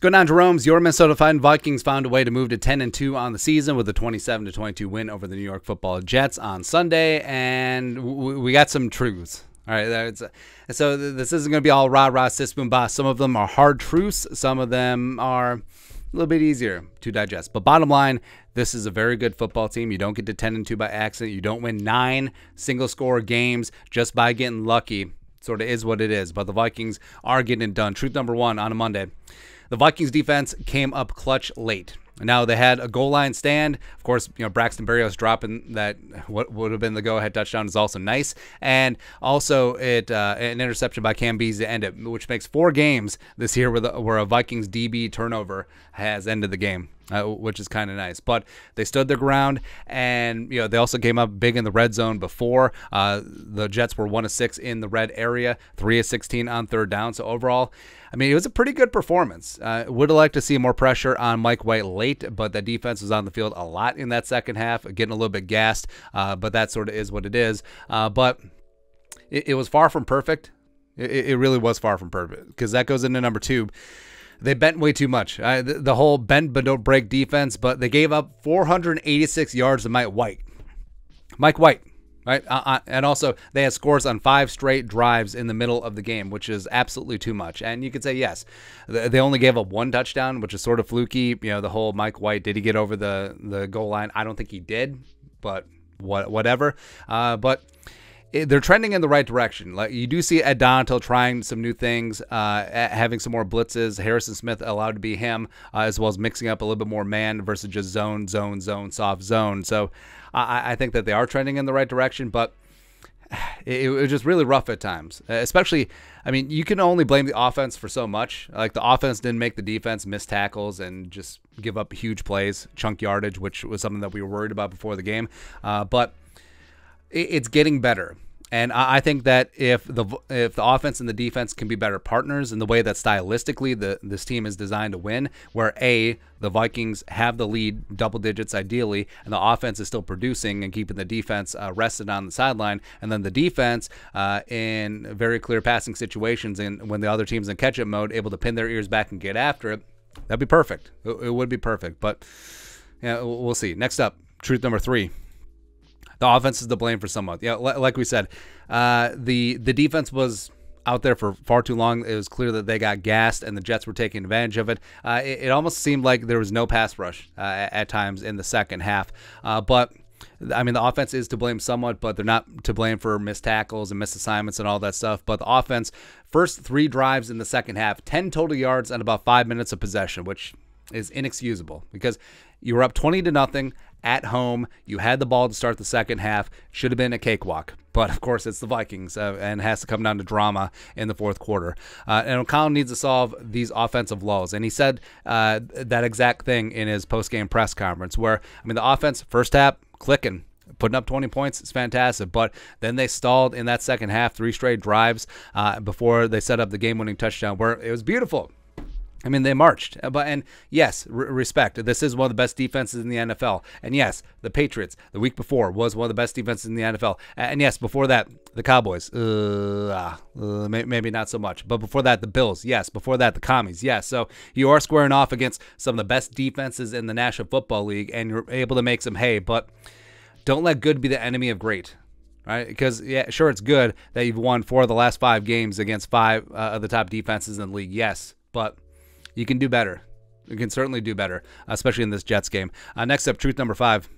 going on, Jerome's? Your Minnesota Vikings found a way to move to 10-2 on the season with a 27-22 win over the New York Football Jets on Sunday, and we got some truths. All right, so this isn't going to be all rah-rah, sis, boom, bah. Some of them are hard truths. Some of them are a little bit easier to digest. But bottom line, this is a very good football team. You don't get to 10-2 by accident. You don't win 9 single-score games just by getting lucky. Sort of is what it is. But the Vikings are getting it done. Truth number 1 on a Monday. The Vikings defense came up clutch late. Now, they had a goal line stand. Of course, Braxton Berrios dropping that what would have been the go-ahead touchdown is also nice. And also an interception by Cam Beasley to end it, which makes 4 games this year where a Vikings DB turnover has ended the game, which is kind of nice. But they stood their ground, and they also came up big in the red zone before. The Jets were 1 of 6 in the red area, 3 of 16 on third down. So overall, it was a pretty good performance. Would have liked to see more pressure on Mike White late, but the defense was on the field a lot in that second half, getting a little bit gassed, but that sort of is what it is. But it was far from perfect. It really was far from perfect, because that goes into number 2. They bent way too much. The whole bend but don't break defense, but they gave up 486 yards to Mike White. Mike White. Right, and also they had scores on 5 straight drives in the middle of the game, which is absolutely too much. And you could say, yes, they only gave up 1 touchdown, which is sort of fluky. The whole Mike White, did he get over the goal line? I don't think he did, but whatever. But they're trending in the right direction. Like, you do see Ed Donatel trying some new things, having some more blitzes. Harrison Smith allowed to be him, as well as mixing up a little bit more man versus just zone, soft zone. So I think that they are trending in the right direction, but it was just really rough at times. Especially, you can only blame the offense for so much. Like, the offense didn't make the defense miss tackles and just give up huge plays, chunk yardage, which was something that we were worried about before the game. But it's getting better. And I think that if the offense and the defense can be better partners in the way that stylistically this team is designed to win, where the Vikings have the lead, double digits ideally, and the offense is still producing and keeping the defense rested on the sideline, and then the defense in very clear passing situations and when the other team's in catch-up mode, able to pin their ears back and get after it, that'd be perfect. It would be perfect, but we'll see. Next up, truth number 3. The offense is to blame for somewhat. Like we said, the defense was out there for far too long. It was clear that they got gassed, and the Jets were taking advantage of it. It almost seemed like there was no pass rush at times in the second half. But the offense is to blame somewhat, but they're not to blame for missed tackles and missed assignments and all that stuff. But the offense, first 3 drives in the second half, 10 total yards and about 5 minutes of possession, which is inexcusable because you were up 20-0 at home. You had the ball to start the second half. Should have been a cakewalk. But, of course, it's the Vikings, and it has to come down to drama in the fourth quarter. And O'Connell needs to solve these offensive lulls. And he said that exact thing in his post-game press conference where, the offense, first half, clicking. Putting up 20 points is fantastic, but then they stalled in that second half, 3 straight drives before they set up the game-winning touchdown where it was beautiful. They marched. And yes, respect. This is one of the best defenses in the NFL. And yes, the Patriots, the week before, was one of the best defenses in the NFL. And yes, before that, the Cowboys, maybe not so much. But before that, the Bills, yes. Before that, the Commies, yes. So you are squaring off against some of the best defenses in the National Football League, and you're able to make some hay. But don't let good be the enemy of great. Right? Because, sure, it's good that you've won 4 of the last 5 games against 5 of the top defenses in the league. Yes, but you can do better. You can certainly do better, especially in this Jets game. Next up, truth number 5.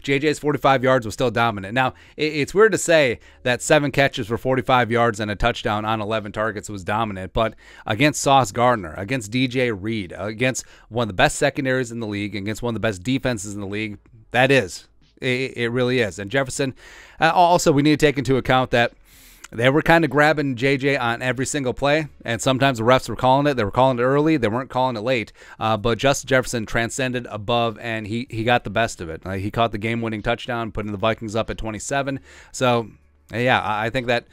JJ's 45 yards was still dominant. Now, it's weird to say that 7 catches for 45 yards and a touchdown on 11 targets was dominant, but against Sauce Gardner, against DJ Reed, against one of the best secondaries in the league, against one of the best defenses in the league, that is. It really is. And Jefferson, also, we need to take into account that they were kind of grabbing JJ on every single play, and sometimes the refs were calling it. They were calling it early. They weren't calling it late. But Justin Jefferson transcended above, and he got the best of it. He caught the game-winning touchdown, putting the Vikings up at 27. So, I think that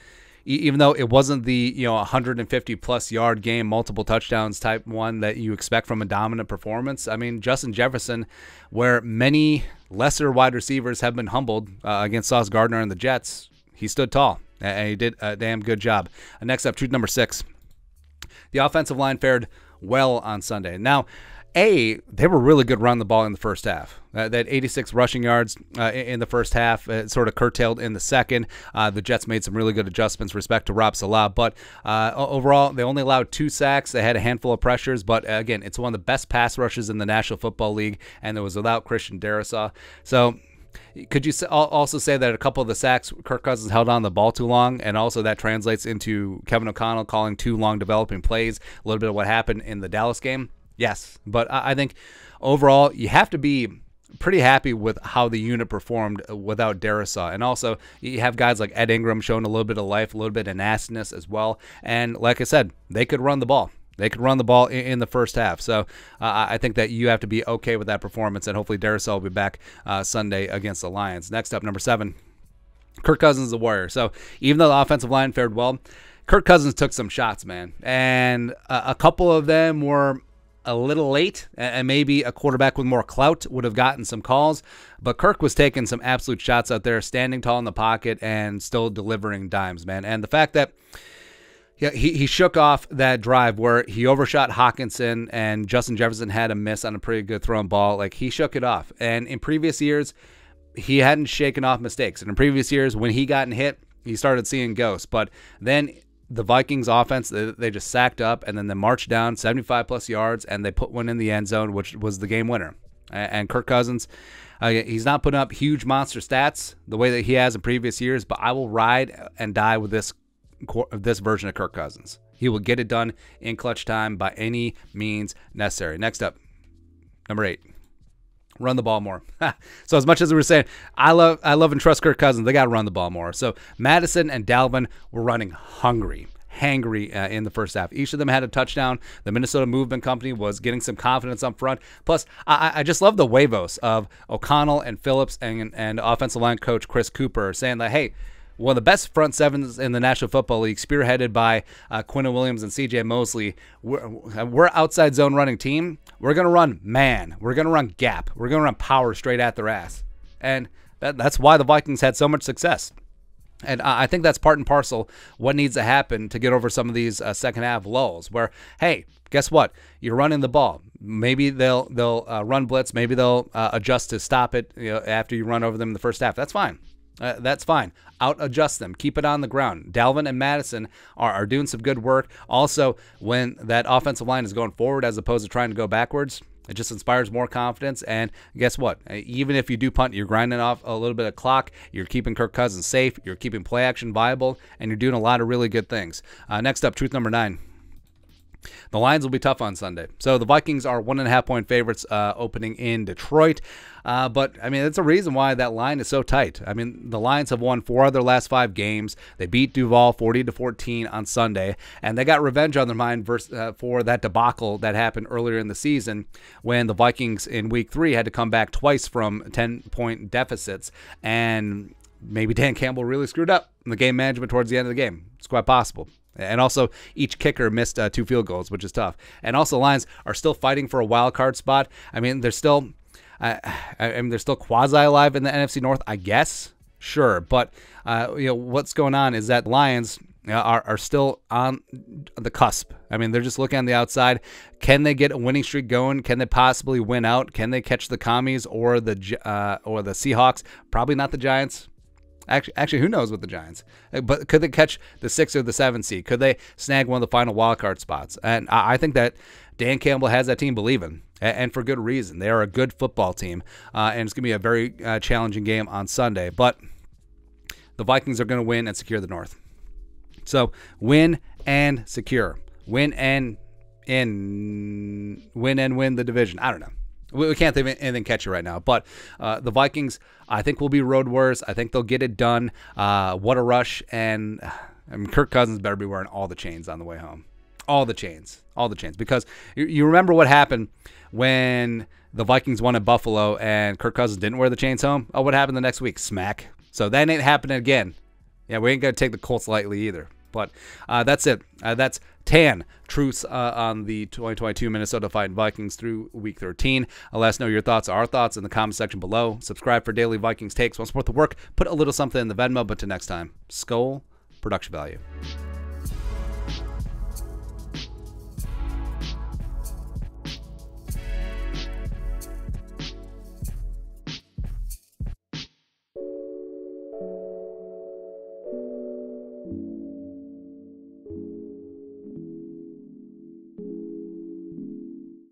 even though it wasn't the 150-plus yard game, multiple touchdowns type one that you expect from a dominant performance, Justin Jefferson, where many lesser wide receivers have been humbled against Sauce Gardner and the Jets, he stood tall. And he did a damn good job. Next up, truth number 6. The offensive line fared well on Sunday. Now, they were really good run the ball in the first half. That 86 rushing yards in the first half, sort of curtailed in the second. The Jets made some really good adjustments with respect to Rob Salah, but overall, they only allowed 2 sacks. They had a handful of pressures, but again, it's one of the best pass rushes in the National Football League, and it was without Christian Darrisaw. So could you also say that a couple of the sacks, Kirk Cousins held on the ball too long, and also that translates into Kevin O'Connell calling 2 long developing plays, a little bit of what happened in the Dallas game? Yes, but I think overall you have to be pretty happy with how the unit performed without Darrisaw. And also you have guys like Ed Ingram showing a little bit of life, a little bit of nastiness as well. And like I said, they could run the ball. They could run the ball in the first half. So I think that you have to be okay with that performance, and hopefully Darrisaw will be back Sunday against the Lions. Next up, number 7, Kirk Cousins, the Warrior. So even though the offensive line fared well, Kirk Cousins took some shots, man. And a couple of them were a little late, and maybe a quarterback with more clout would have gotten some calls, but Kirk was taking some absolute shots out there, standing tall in the pocket and still delivering dimes, man. And the fact that he shook off that drive where he overshot Hawkinson and Justin Jefferson had a miss on a pretty good thrown ball, like he shook it off. And in previous years, he hadn't shaken off mistakes. And in previous years, when he got hit, he started seeing ghosts. But then the Vikings offense, they just sacked up, and then they marched down 75-plus yards, and they put one in the end zone, which was the game winner. And Kirk Cousins, he's not putting up huge monster stats the way that he has in previous years, but I will ride and die with this version of Kirk Cousins. He will get it done in clutch time by any means necessary. Next up, number 8. Run the ball more. So as much as we were saying, I love and trust Kirk Cousins, they got to run the ball more. So Madison and Dalvin were running hangry in the first half. Each of them had a touchdown. The Minnesota Movement Company was getting some confidence up front. Plus, I just love the huevos of O'Connell and Phillips and offensive line coach Chris Cooper saying that, hey, one of the best front sevens in the National Football League, spearheaded by Quinnen Williams and C.J. Mosley. We're outside zone running team. We're going to run man. We're going to run gap. We're going to run power straight at their ass. And that's why the Vikings had so much success. And I think that's part and parcel what needs to happen to get over some of these second half lulls where, hey, guess what? You're running the ball. Maybe they'll run blitz. Maybe they'll adjust to stop it after you run over them in the first half. That's fine. That's fine. Out-adjust them. Keep it on the ground. Dalvin and Madison are doing some good work. Also, when that offensive line is going forward as opposed to trying to go backwards, it just inspires more confidence. And guess what? Even if you do punt, you're grinding off a little bit of clock. You're keeping Kirk Cousins safe. You're keeping play action viable. And you're doing a lot of really good things. Next up, truth number 9. The Lions will be tough on Sunday. So the Vikings are 1.5-point favorites opening in Detroit. But, I mean, that's a reason why that line is so tight. I mean, the Lions have won 4 of their last 5 games. They beat Duval 40-14 on Sunday. And they got revenge on their mind for that debacle that happened earlier in the season when the Vikings in Week 3 had to come back twice from 10-point deficits. And maybe Dan Campbell really screwed up in the game management towards the end of the game. It's quite possible. And also, each kicker missed 2 field goals, which is tough. And also, Lions are still fighting for a wild card spot. I mean, they're still, they're still quasi alive in the NFC North, I guess. Sure, but what's going on is that Lions are still on the cusp. I mean, they're just looking on the outside. Can they get a winning streak going? Can they possibly win out? Can they catch the Commies or the Seahawks? Probably not the Giants. Actually, who knows with the Giants? But could they catch the 6 or the 7 seed? Could they snag one of the final wildcard spots? And I think that Dan Campbell has that team believing, and for good reason. They are a good football team, and it's going to be a very challenging game on Sunday. But the Vikings are going to win and secure the North. So win and secure. Win and win the division. I don't know. We can't think of anything catchy right now. But the Vikings, I think, will be road warriors. I think they'll get it done. What a rush. And I mean, Kirk Cousins better be wearing all the chains on the way home. All the chains. All the chains. Because you remember what happened when the Vikings won at Buffalo and Kirk Cousins didn't wear the chains home? Oh, what happened the next week? Smack. So that ain't happening again. Yeah, we ain't going to take the Colts lightly either. But that's it. That's 10 truths on the 2022 Minnesota Vikings through Week 13. Let us know your thoughts, our thoughts, in the comment section below. Subscribe for daily Vikings takes. Want to support the work? Put a little something in the Venmo. But till next time, Skol, production value.